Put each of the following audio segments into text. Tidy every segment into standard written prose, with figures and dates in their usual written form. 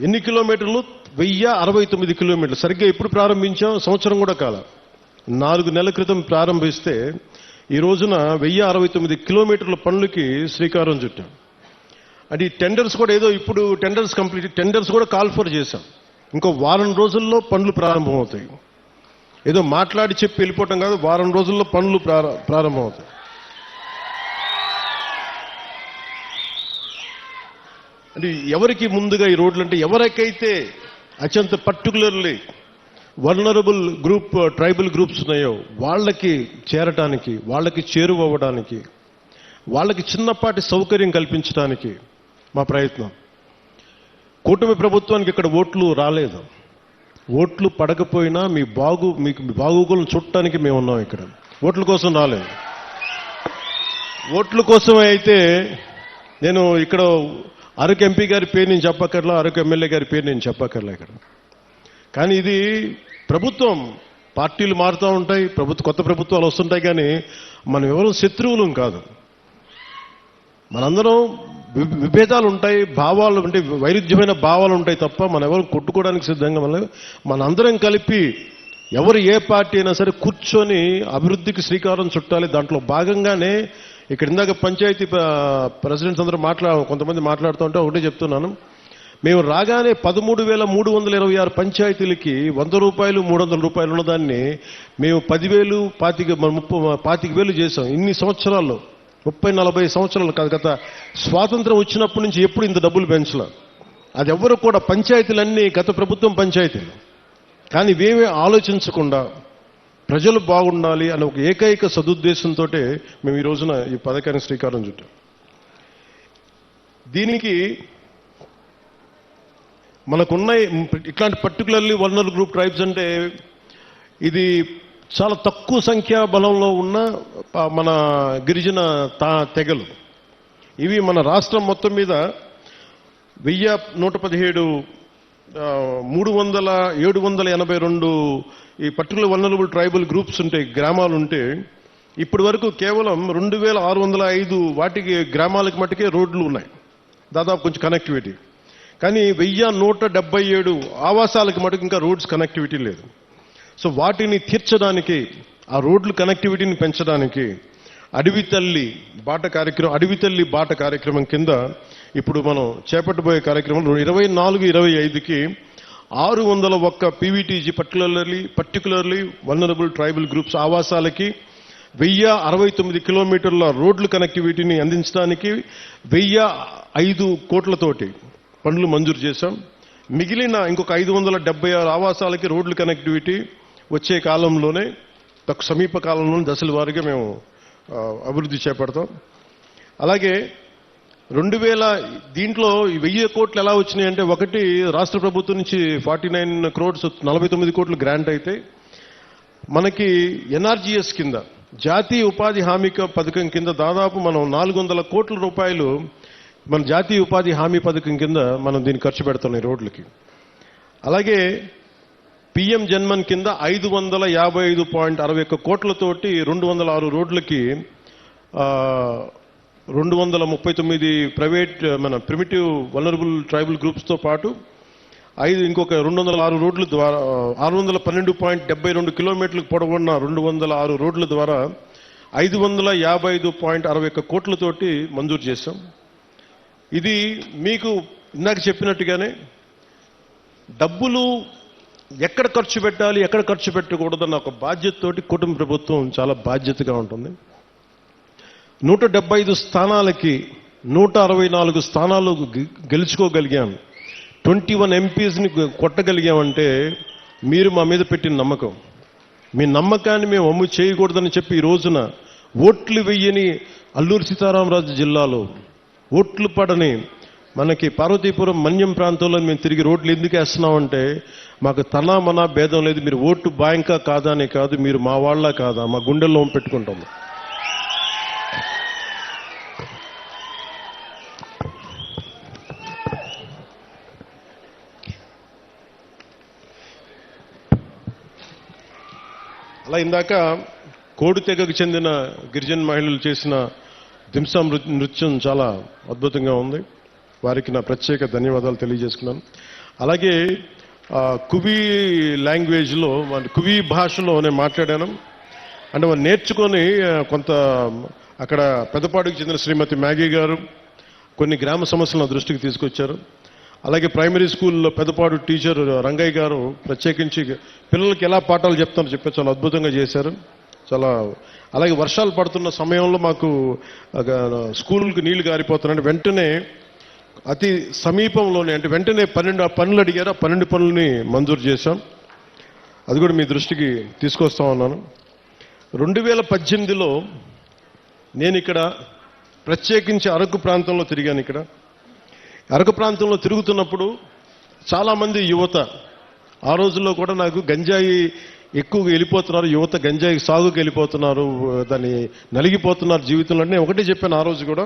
ఎన్ని కిలోమీటర్లు? 1069 కిలోమీటర్లు. సరిగ్గా ఎప్పుడు ప్రారంభించాం? సంవత్సరం కూడా కాల, 4 నెలల క్రితం ప్రారంభిస్తే ఈ రోజున 1069 కిలోమీటర్ల పనులకి శ్రీకారం చుట్టాం. అంటే ఈ టెండర్స్ కూడా ఏదో ఇప్పుడు టెండర్స్ కూడా కాల్ ఫర్ చేశాం. ఇంకో వారం రోజుల్లో పనులు ప్రారంభమవుతాయి. ఏదో మాట్లాడి చెప్పి వెళ్ళిపోవటం కాదు, వారం రోజుల్లో పనులు ప్రారంభమవుతాయి. అంటే ఎవరికి ముందుగా ఈ రోడ్లు అంటే ఎవరికైతే అత్యంత particularly vulnerable group tribal groups ఉన్నాయో వాళ్ళకి చేరటానికి, వాళ్ళకి చేరువవ్వడానికి, వాళ్ళకి చిన్నపాటి సౌకర్యం కల్పించడానికి మా ప్రయత్నం. కూటమి ప్రభుత్వానికి ఇక్కడ ఓట్లు రాలేదు. ఓట్లు పడకపోయినా మీకు బాగోగులను చుట్టానికి మేము ఉన్నాం. ఇక్కడ ఓట్ల కోసం రాలేదు. ఓట్ల కోసమే అయితే నేను ఇక్కడ అరకు ఎంపీ గారి పేరు నేను చెప్పక్కర్లా, అరకు ఎమ్మెల్యే గారి పేరు నేను చెప్పక్కర్లా ఇక్కడ. కానీ ఇది ప్రభుత్వం, పార్టీలు మారుతూ ఉంటాయి, కొత్త ప్రభుత్వాలు వస్తుంటాయి, కానీ మనం ఎవరు శత్రువులం కాదు. మనందరం విభేదాలు ఉంటాయి, భావాలు అంటే వైరుధ్యమైన భావాలు ఉంటాయి తప్ప మనం ఎవరు కొట్టుకోవడానికి సిద్ధంగా మనందరం కలిపి ఎవరు ఏ పార్టీ అయినా సరే కూర్చొని అభివృద్ధికి శ్రీకారం చుట్టాలి. దాంట్లో భాగంగానే ఇక్కడ ఇందాక పంచాయతీ ప్రెసిడెంట్స్ అందరూ కొంతమంది మాట్లాడుతూ ఉంటే ఒకటే చెప్తున్నాను. మేము రాగానే 13,326 పంచాయతీలకి 100 రూపాయలు 300 రూపాయలు ఉన్నదాన్ని మేము 10,000 25,000 చేశాం. ఇన్ని సంవత్సరాల్లో 30-40 సంవత్సరాలు కాదు, గత స్వాతంత్రం వచ్చినప్పటి నుంచి ఎప్పుడు ఇంత డబ్బులు పెంచలే. అది ఎవరు కూడా, పంచాయతీలన్నీ గత ప్రభుత్వం పంచాయతీలు. కానీ ఇవేమీ ఆలోచించకుండా ప్రజలు బాగుండాలి అనే ఒక ఏకైక సదుద్దేశంతో మేము ఈ రోజున ఈ పథకానికి శ్రీకారం చుట్టాం. దీనికి మనకున్న ఇట్లాంటి పర్టికులర్లీ వల్నరబుల్ గ్రూప్ ట్రైబ్స్ అంటే ఇది చాలా తక్కువ సంఖ్యా బలంలో ఉన్న మన గిరిజన తెగలు. ఇవి మన రాష్ట్రం మొత్తం మీద 1117 782 ఈ పర్టికులర్ వల్నరబుల్ ట్రైబల్ గ్రూప్స్ ఉంటాయి, గ్రామాలు ఉంటే ఇప్పటి వరకు కేవలం 2605 వాటికి గ్రామాలకు మట్టుకే రోడ్లు ఉన్నాయి, దాదాపు కొంచెం కనెక్టివిటీ. కానీ 1177 ఆవాసాలకు మటుకు ఇంకా రోడ్స్ కనెక్టివిటీ లేదు. సో వాటిని తీర్చడానికి, ఆ రోడ్లు కనెక్టివిటీని పెంచడానికి అడవి తల్లి బాట కార్యక్రమం కింద ఇప్పుడు మనం చేపట్టబోయే కార్యక్రమంలో 24-25కి 601 PVTG particularly vulnerable tribal groups ఆవాసాలకి 1069 కిలోమీటర్ల రోడ్లు కనెక్టివిటీని అందించడానికి 1005 కోట్లతోటి పనులు మంజూరు చేశాం. మిగిలిన ఇంకొక 576 ఆవాసాలకి రోడ్లు కనెక్టివిటీ వచ్చే కాలంలోనే, సమీప కాలంలోనే దశల వారీగా మేము అభివృద్ధి చేపడతాం. అలాగే 2000 దీంట్లో 1000 కోట్లు ఎలా వచ్చినాయి అంటే, ఒకటి రాష్ట్ర ప్రభుత్వం నుంచి 49 crores 49 కోట్లు గ్రాంట్ అయితే, మనకి ఎన్ఆర్జీఎస్ కింద జాతీయ ఉపాధి హామీ పథకం కింద దాదాపు మనం 400 కోట్ల రూపాయలు మన జాతీయ ఉపాధి హామీ పథకం కింద మనం దీన్ని ఖర్చు పెడుతున్నాం ఈ రోడ్లకి. అలాగే పిఎం జన్మన్ కింద 555.61 కోట్లతోటి 206 రోడ్లకి 239 ప్రైవేట్ మన ప్రిమిటివ్ వల్నరబుల్ ట్రైబల్ గ్రూప్స్తో పాటు ఇంకొక 206 రోడ్ల ద్వారా 612.72 కిలోమీటర్లకు పొడవున్న 206 రోడ్ల ద్వారా 555.61 కోట్లతోటి మంజూరు చేశాం. ఇది మీకు ఇందాక చెప్పినట్టుగానే డబ్బులు ఎక్కడ ఖర్చు పెట్టాలి, ఎక్కడ ఖర్చు పెట్టకూడదన్న ఒక బాధ్యతతోటి కుటుంబ ప్రభుత్వం చాలా బాధ్యతగా ఉంటుంది. 175 స్థానాలకి 164 స్థానాలు గెలుచుకోగలిగాం. 21 ఎంపీస్ని కొట్టగలిగామంటే మీరు మా మీద పెట్టిన నమ్మకం. మీ నమ్మకాన్ని మేము అమ్ము చేయకూడదని చెప్పి ఈ రోజున ఓట్లు వెయ్యని అల్లూరు సీతారామరాజు జిల్లాలో ఓట్లు పడని మనకి పార్వతీపురం మన్యం ప్రాంతంలో మేము తిరిగి రోడ్లు ఎందుకు వేస్తున్నామంటే, మాకు తనా మనా భేదం లేదు, మీరు ఓటు బ్యాంకా కాదా అనే కాదు, మీరు మా వాళ్ళ కాదా, మా గుండెల్లో పెట్టుకుంటాము. అలా ఇందాక కోడి తెగకు చెందిన గిరిజన మహిళలు చేసిన దింసా నృత్యం చాలా అద్భుతంగా ఉంది. వారికి నా ప్రత్యేక ధన్యవాదాలు తెలియజేసుకున్నాను. అలాగే కువి లాంగ్వేజ్లో కువి భాషలో నేను మాట్లాడాను. అంటే వాళ్ళు నేర్చుకొని కొంత అక్కడ పెద్దపాడుకు చెందిన శ్రీమతి మ్యాగీ గారు కొన్ని గ్రామ సమస్యలను నా దృష్టికి తీసుకొచ్చారు. అలాగే ప్రైమరీ స్కూల్లో పెద్దపాడు టీచర్ రంగయ్య గారు ప్రత్యేకించి పిల్లలకి ఎలా పాఠాలు చెప్తారో చెప్పి చాలా అద్భుతంగా చేశారు. చాలా అలాగే వర్షాలు పడుతున్న సమయంలో మాకు స్కూల్కి నీళ్లు గారిపోతున్నాయంటే వెంటనే అతి సమీపంలోనే అంటే వెంటనే 12 పనులు అడిగారు. ఆ 12 పనులని మంజూరు చేశాం. అది కూడా మీ దృష్టికి తీసుకొస్తా ఉన్నాను. 2018లో నేను ఇక్కడ ప్రత్యేకించి అరకు ప్రాంతంలో తిరిగాను. ఇక్కడ అరకు ప్రాంతంలో తిరుగుతున్నప్పుడు చాలామంది యువత ఆ రోజుల్లో కూడా నాకు గంజాయి ఎక్కువగా వెళ్ళిపోతున్నారు, యువత గంజాయి సాగుకి వెళ్ళిపోతున్నారు, దాన్ని నలిగిపోతున్నారు జీవితంలో. నేను ఒకటే చెప్పాను ఆ రోజు కూడా,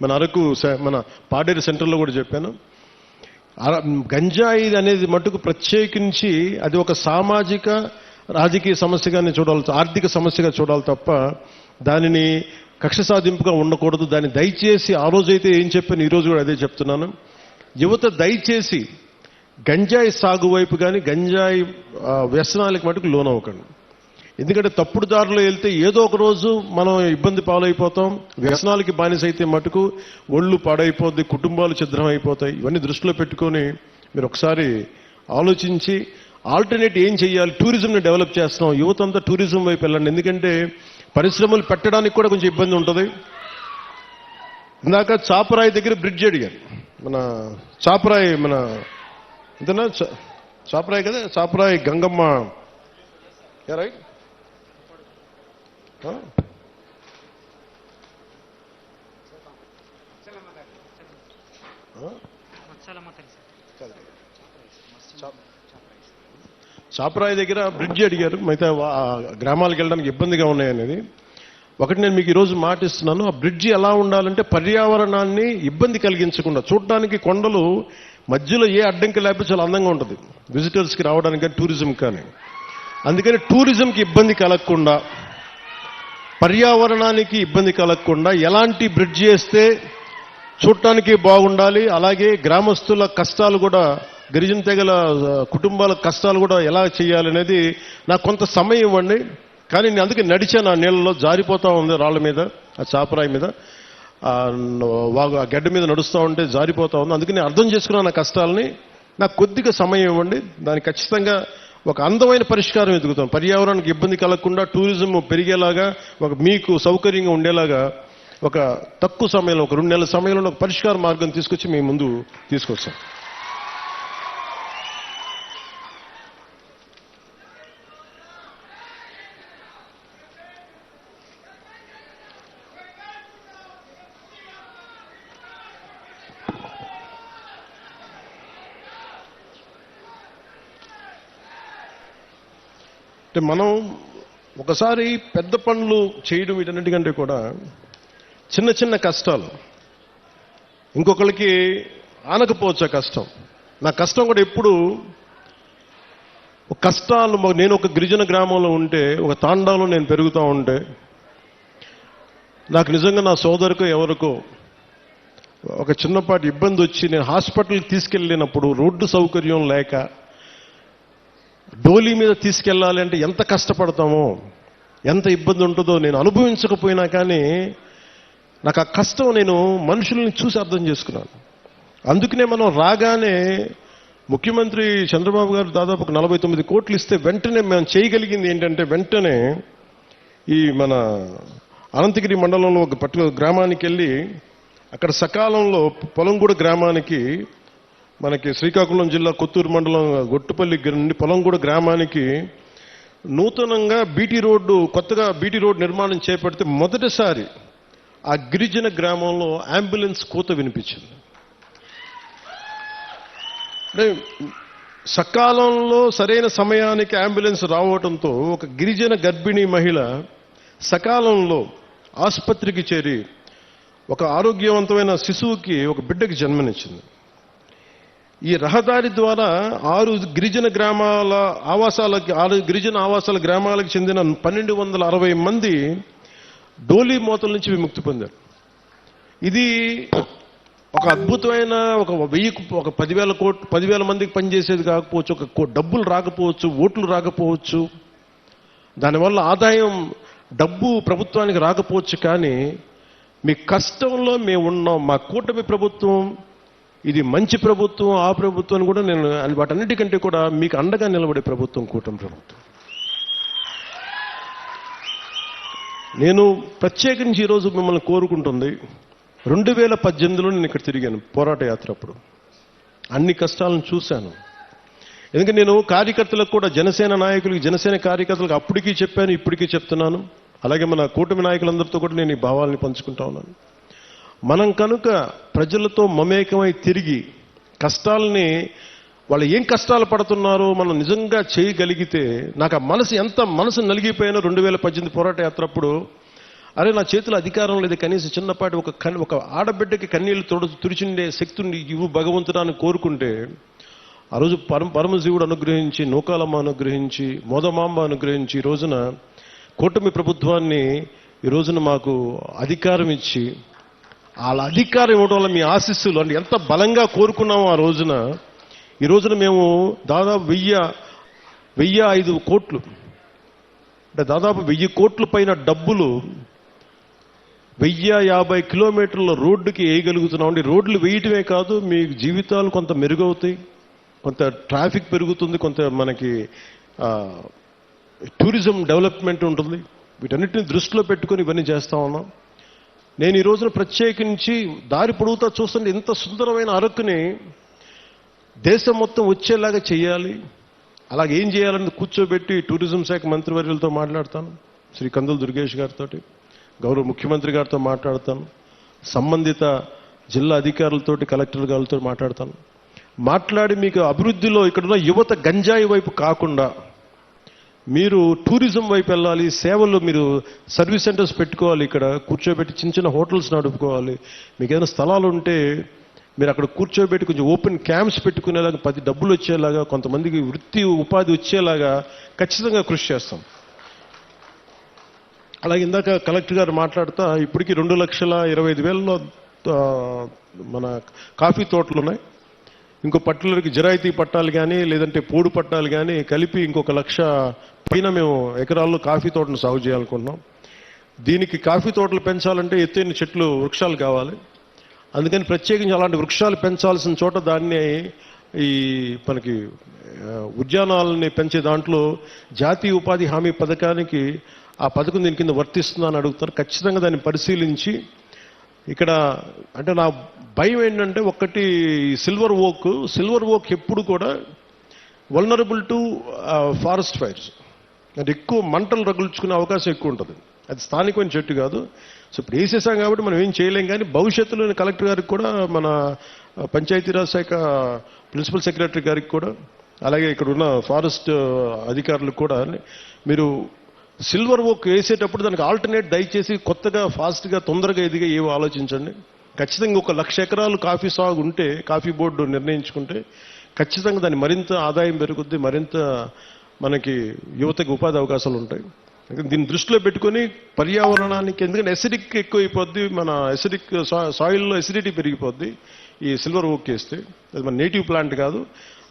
మన అరకు మన పాడేరు సెంటర్లో కూడా చెప్పాను. గంజాయి అనేది మటుకు ప్రత్యేకించి అది ఒక సామాజిక రాజకీయ సమస్యగానే చూడాలి, ఆర్థిక సమస్యగా చూడాలి తప్ప దానిని కక్ష సాధింపుగా ఉండకూడదు. దాన్ని దయచేసి ఆ రోజైతే ఏం చెప్పాను, ఈరోజు కూడా అదే చెప్తున్నాను. యువత దయచేసి గంజాయి సాగు వైపు కానీ గంజాయి వ్యసనాలకు మటుకు లోనవ్వకండి. ఎందుకంటే తప్పుడు దారిలో వెళ్తే ఏదో ఒక రోజు మనం ఇబ్బంది పాలైపోతాం. వ్యసనాలకి బానిస అయితే మటుకు ఒళ్ళు పాడైపోద్ది, కుటుంబాలు ఛిద్రం అయిపోతాయి. ఇవన్నీ దృష్టిలో పెట్టుకొని మీరు ఒకసారి ఆలోచించి ఆల్టర్నేట్ ఏం చేయాలి. టూరిజంని డెవలప్ చేస్తున్నాం, యువత అంతా టూరిజం వైపు వెళ్ళండి. ఎందుకంటే పరిశ్రమలు పెట్టడానికి కూడా కొంచెం ఇబ్బంది ఉంటుంది. ఇందాక చాపరాయి దగ్గర బ్రిడ్జ్ అడిగాను. మన చాపరాయి మన ఇంతనా చాపరాయి కదా, చాపరాయి గంగమ్మ రైట్. చాపరాయి దగ్గర బ్రిడ్జ్ అడిగారు. మిగతా గ్రామాలకు వెళ్ళడానికి ఇబ్బందిగా ఉన్నాయనేది ఒకటి నేను మీకు ఈరోజు మాటిస్తున్నాను. ఆ బ్రిడ్జి ఎలా ఉండాలంటే పర్యావరణాన్ని ఇబ్బంది కలిగించకుండా, చూడటానికి కొండలు మధ్యలో ఏ అడ్డంకి లేకపోతే చాలా అందంగా ఉంటుంది విజిటర్స్కి రావడానికి కానీ టూరిజం కానీ. అందుకని టూరిజంకి ఇబ్బంది కలగకుండా, పర్యావరణానికి ఇబ్బంది కలగకుండా ఎలాంటి బ్రిడ్జి వేస్తే చూడటానికి బాగుండాలి, అలాగే గ్రామస్తుల కష్టాలు కూడా, గిరిజన తెగల కుటుంబాల కష్టాలు కూడా ఎలా చేయాలనేది నాకు కొంత సమయం ఇవ్వండి. కానీ నేను అందుకే నడిచాను, ఆ నీళ్ళలో జారిపోతూ ఉంది, రాళ్ళ మీద, ఆ చాపరాయి మీద, ఆ గడ్డ మీద నడుస్తూ ఉంటే జారిపోతూ ఉంది. అందుకని నేను అర్థం చేసుకున్నాను నా కష్టాలని. నాకు కొద్దిగా సమయం ఇవ్వండి, దానికి ఖచ్చితంగా ఒక అందమైన పరిష్కారం ఎదుగుతాం. పర్యావరణానికి ఇబ్బంది కలగకుండా టూరిజం పెరిగేలాగా, మీకు సౌకర్యంగా ఉండేలాగా ఒక తక్కువ సమయంలో, ఒక 2 నెలల సమయంలో ఒక పరిష్కార మార్గం తీసుకొచ్చి మీ ముందు తీసుకొస్తాం. అంటే మనం ఒకసారి పెద్ద పనులు చేయడం వీటన్నిటికంటే కూడా చిన్న చిన్న కష్టాలు ఇంకొకరికి ఆనకపోవచ్చు. ఆ కష్టం, నా కష్టం కూడా ఎప్పుడు కష్టాలు. నేను ఒక గిరిజన గ్రామంలో ఉంటే, ఒక తాండాలో నేను పెరుగుతూ ఉంటే, నాకు నిజంగా నా సోదరుకో ఎవరికో ఒక చిన్నపాటి ఇబ్బంది వచ్చి నేను హాస్పిటల్కి తీసుకెళ్ళినప్పుడు రోడ్డు సౌకర్యం లేక డోలీ మీద తీసుకెళ్ళాలి అంటే ఎంత కష్టపడతామో, ఎంత ఇబ్బంది ఉంటుందో నేను అనుభవించకపోయినా కానీ నాకు ఆ కష్టం నేను మనుషుల్ని చూసి అర్థం చేసుకున్నాను. అందుకనే మనం రాగానే ముఖ్యమంత్రి చంద్రబాబు గారు దాదాపు 49 కోట్లు ఇస్తే వెంటనే మేము చేయగలిగింది ఏంటంటే, వెంటనే ఈ మన అనంతగిరి మండలంలో ఒక పర్టికులర్ గ్రామానికి వెళ్ళి అక్కడ సకాలంలో పొలంగూడ గ్రామానికి, మనకి శ్రీకాకుళం జిల్లా కొత్తూరు మండలం గొట్టుపల్లి నుండి పొలంగూడ గ్రామానికి నూతనంగా బీటీ రోడ్డు, కొత్తగా బీటీ రోడ్డు నిర్మాణం చేపడితే మొదటిసారి ఆ గిరిజన గ్రామంలో అంబులెన్స్ కూత వినిపించింది. అంటే సకాలంలో సరైన సమయానికి అంబులెన్స్ రావడంతో ఒక గిరిజన గర్భిణీ మహిళ సకాలంలో ఆసుపత్రికి చేరి ఒక ఆరోగ్యవంతమైన శిశువుకి, ఒక బిడ్డకి జన్మనిచ్చింది. ఈ రహదారి ద్వారా 6 గిరిజన ఆవాసాల గ్రామాలకు చెందిన 1260 మంది డోలీ మోతల నుంచి విముక్తి పొందారు. ఇది ఒక అద్భుతమైన ఒక 10,000 మందికి పనిచేసేది కాకపోవచ్చు, డబ్బులు రాకపోవచ్చు, ఓట్లు రాకపోవచ్చు, దానివల్ల ఆదాయం డబ్బు ప్రభుత్వానికి రాకపోవచ్చు, కానీ మీ కష్టంలో మేము ఉన్నాం. మా కూటమి ప్రభుత్వం ఇది మంచి ప్రభుత్వం, ఆ ప్రభుత్వాన్ని కూడా నేను వాటన్నిటికంటే కూడా మీకు అండగా నిలబడే ప్రభుత్వం కూటమి ప్రభుత్వం. నేను ప్రత్యేకించి ఈరోజు మిమ్మల్ని కోరుకుంటుంది, 2018లో నేను ఇక్కడ తిరిగాను పోరాట యాత్ర. అప్పుడు అన్ని కష్టాలను చూశాను. ఎందుకంటే నేను కార్యకర్తలకు కూడా, జనసేన నాయకులకి, జనసేన కార్యకర్తలకు అప్పటికీ చెప్పాను, ఇప్పటికీ చెప్తున్నాను. అలాగే మన కూటమి నాయకులందరితో కూడా నేను ఈ భావాలని పంచుకుంటా ఉన్నాను. మనం కనుక ప్రజలతో మమేకమై తిరిగి కష్టాలని, వాళ్ళు ఏం కష్టాలు పడుతున్నారో మనం నిజంగా చేయగలిగితే, నాకు ఆ మనసు నలిగిపోయిన 2018 పోరాట యాత్ర అప్పుడు, అరే నా చేతిలో అధికారం లేదు, కనీసం చిన్నపాటి ఒక ఆడబిడ్డకి కన్నీళ్లు తుడిచిండే శక్తిని ఇవ్వు భగవంతుడాన్ని కోరుకుంటే, ఆ రోజు పరమశివుడు అనుగ్రహించి, నూకాలమ్మ అనుగ్రహించి, మోదమాంబ అనుగ్రహించి, ఈ రోజున కూటమి ప్రభుత్వాన్ని ఈ రోజున మాకు అధికారం ఇచ్చి, వాళ్ళ అధికారం ఇవ్వడం వల్ల మీ ఆశీస్సులు అంటే ఎంత బలంగా కోరుకున్నామో ఆ రోజున, ఈ రోజున మేము దాదాపు 1,005 కోట్లు, అంటే దాదాపు 1,000 కోట్ల పైన డబ్బులు 1,050 కిలోమీటర్ల రోడ్డుకి వేయగలుగుతున్నాం. రోడ్లు వేయటమే కాదు, మీ జీవితాలు కొంత మెరుగవుతాయి, కొంత ట్రాఫిక్ పెరుగుతుంది, కొంత మనకి టూరిజం డెవలప్మెంట్ ఉంటుంది. వీటన్నిటిని దృష్టిలో పెట్టుకుని ఇవన్నీ చేస్తా ఉన్నాం. నేను ఈ రోజున ప్రత్యేకించి దారి పొడుగుతా చూస్తుంటే, ఇంత సుందరమైన అరకుని దేశం మొత్తం వచ్చేలాగా చేయాలి. అలాగే ఏం చేయాలని కూర్చోబెట్టి టూరిజం శాఖ మంత్రివర్యులతో మాట్లాడతాను, శ్రీ కందుల దుర్గేష్ గారితో, గౌరవ ముఖ్యమంత్రి గారితో మాట్లాడతాను, సంబంధిత జిల్లా అధికారులతోటి, కలెక్టర్ గారితో మాట్లాడి మీకు అభివృద్ధిలో ఇక్కడున్న యువత గంజాయి వైపు కాకుండా మీరు టూరిజం వైపు వెళ్ళాలి, సేవలు, మీరు సర్వీస్ సెంటర్స్ పెట్టుకోవాలి, ఇక్కడ కూర్చోబెట్టి చిన్న హోటల్స్ నడుపుకోవాలి. మీకు ఏదైనా స్థలాలు ఉంటే మీరు అక్కడ కూర్చోబెట్టి కొంచెం ఓపెన్ క్యాంప్స్ పెట్టుకునేలాగా, 10 డబ్బులు వచ్చేలాగా, కొంతమందికి వృత్తి ఉపాధి వచ్చేలాగా ఖచ్చితంగా కృషి చేస్తాం. అలాగే ఇందాక కలెక్టర్ గారు మాట్లాడుతా, ఇప్పటికీ 2,25,000లో మన కాఫీ తోటలు ఉన్నాయి. ఇంకో పట్టులకి జిరాయితీ పట్టాలు కానీ, లేదంటే పోడు పట్టాలు కానీ కలిపి ఇంకొక 1,00,000 పైన మేము ఎకరాల్లో కాఫీ తోటను సాగు చేయాలనుకుంటున్నాం. దీనికి కాఫీ తోటలు పెంచాలంటే ఎత్తైన చెట్లు, వృక్షాలు కావాలి. అందుకని ప్రత్యేకించి అలాంటి వృక్షాలు పెంచాల్సిన చోట దాన్ని ఈ మనకి ఉద్యానాలని పెంచే దాంట్లో జాతీయ ఉపాధి హామీ పథకానికి, ఆ పథకం దీని కింద వర్తిస్తుందా అని అడుగుతారు. ఖచ్చితంగా దాన్ని పరిశీలించి, ఇక్కడ అంటే నా భయం ఏంటంటే, ఒకటి సిల్వర్ ఓక్ ఎప్పుడు కూడా వల్నరబుల్ టు ఫారెస్ట్ ఫైర్స్, అంటే ఎక్కువ మంటలు రగుల్చుకునే అవకాశం ఎక్కువ ఉంటుంది. అది స్థానికమైన చెట్టు కాదు. సో ఇప్పుడు వేసేసాం కాబట్టి మనం ఏం చేయలేం. కానీ భవిష్యత్తులో కలెక్టర్ గారికి కూడా, మన పంచాయతీరాజ్ శాఖ ప్రిన్సిపల్ సెక్రటరీ గారికి కూడా, అలాగే ఇక్కడ ఉన్న ఫారెస్ట్ అధికారులకు కూడా, మీరు సిల్వర్ ఓక్ వేసేటప్పుడు దానికి ఆల్టర్నేట్ దయచేసి కొత్తగా, ఫాస్ట్గా, తొందరగా ఎదిగా ఏవో ఆలోచించండి. ఖచ్చితంగా 1,00,000 ఎకరాలు కాఫీ సాగు ఉంటే, కాఫీ బోర్డు నిర్ణయించుకుంటే ఖచ్చితంగా దాన్ని మరింత ఆదాయం పెరుగుద్ది, మరింత మనకి యువతకి ఉపాధి అవకాశాలు ఉంటాయి. దీన్ని దృష్టిలో పెట్టుకుని పర్యావరణానికి, ఎందుకంటే ఎసిడిక్ ఎక్కువైపోద్ది, మన సాయిల్లో ఎసిడిటీ పెరిగిపోద్ది ఈ సిల్వర్ ఓక్ వేస్తే. అది మన నేటివ్ ప్లాంట్ కాదు.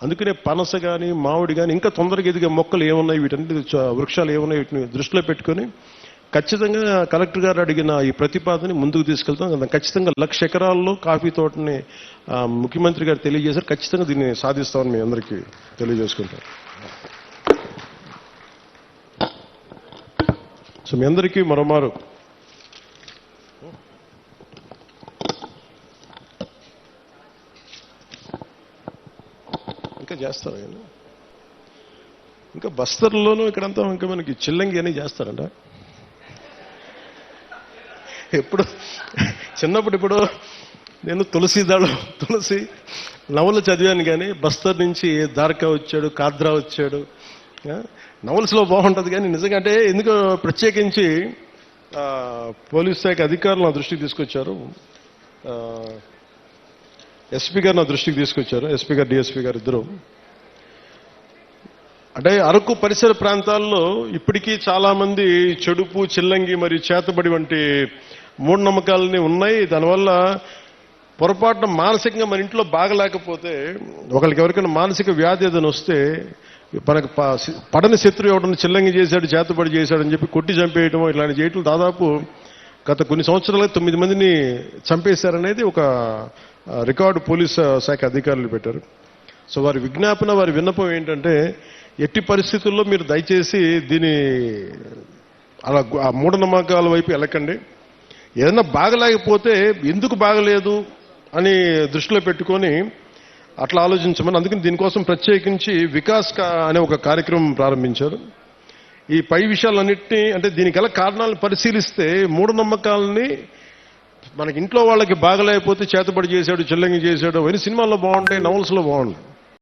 అందుకనే పనస కానీ, మామిడి కానీ, ఇంకా తొందరగా ఎదిగే మొక్కలు ఏమున్నాయి, వీటన్నిటి వృక్షాలు ఏమున్నాయి, వీటిని దృష్టిలో పెట్టుకొని ఖచ్చితంగా కలెక్టర్ గారు అడిగిన ఈ ప్రతిపాదనని ముందుకు తీసుకెళ్తాం. ఖచ్చితంగా 1,00,000 ఎకరాల్లో కాఫీ తోటని ముఖ్యమంత్రి గారు తెలియజేశారు. ఖచ్చితంగా దీన్ని సాధిస్తామని మీ అందరికీ తెలియజేసుకుంటాం. సో మీ అందరికీ మరోమారు ఇంకా చేస్తారు, ఇంకా బస్తర్లోనూ ఇక్కడంతా ఇంకా మనకి చిల్లంగి అని చేస్తారంట. చిన్నప్పుడు నేను తులసి నవలు చదివాను, కానీ బస్తర్ నుంచి దార్కా వచ్చాడు, కాద్రా వచ్చాడు. నవల్స్లో బాగుంటుంది, కానీ నిజంగా అంటే ఎందుకో ప్రత్యేకించి పోలీస్ శాఖ అధికారులు నా దృష్టికి తీసుకొచ్చారు, ఎస్పీ గారు నా దృష్టికి తీసుకొచ్చారు, ఎస్పీ గారు, డిఎస్పీ గారు ఇద్దరు. అంటే అరకు పరిసర ప్రాంతాల్లో ఇప్పటికీ చాలా మంది చెడుపు, చిల్లంగి మరియు చేతబడి వంటి మూఢనమ్మకాలని ఉన్నాయి. దానివల్ల పొరపాటున మానసికంగా మన ఇంట్లో బాగలేకపోతే ఒకరికి ఎవరికైనా మానసిక వ్యాధి ఏదైనా వస్తే మనకు పడని శత్రువు ఎవడన్నా చిల్లంగి చేశాడు, చేతబడి చేశాడు అని చెప్పి కొట్టి చంపేయటం ఇలాంటి చేయటం దాదాపు గత కొన్ని సంవత్సరాలుగా 9 మందిని చంపేశారనేది ఒక రికార్డు పోలీస్ శాఖ అధికారులు పెట్టారు. సో వారి విజ్ఞాపన, వారి విన్నపం ఏంటంటే ఎట్టి పరిస్థితుల్లో మీరు దయచేసి దీని అలా ఆ మూఢనమ్మకాల వైపు వెళ్ళకండి. ఏదైనా బాగలేకపోతే ఎందుకు బాగలేదు అని దృష్టిలో పెట్టుకొని అట్లా ఆలోచించమని, అందుకని దీనికోసం ప్రత్యేకించి వికాస్ అనే ఒక కార్యక్రమం ప్రారంభించారు. ఈ పై విషయాలన్నింటినీ అంటే దీనికి గల కారణాలను పరిశీలిస్తే మూఢనమ్మకాలని మనకి ఇంట్లో వాళ్ళకి బాగలేకపోతే చేతబడి చేశాడు, చెల్లంగి చేశాడు అవన్నీ సినిమాల్లో బాగుంటాయి, నవల్స్లో బాగుంటాయి.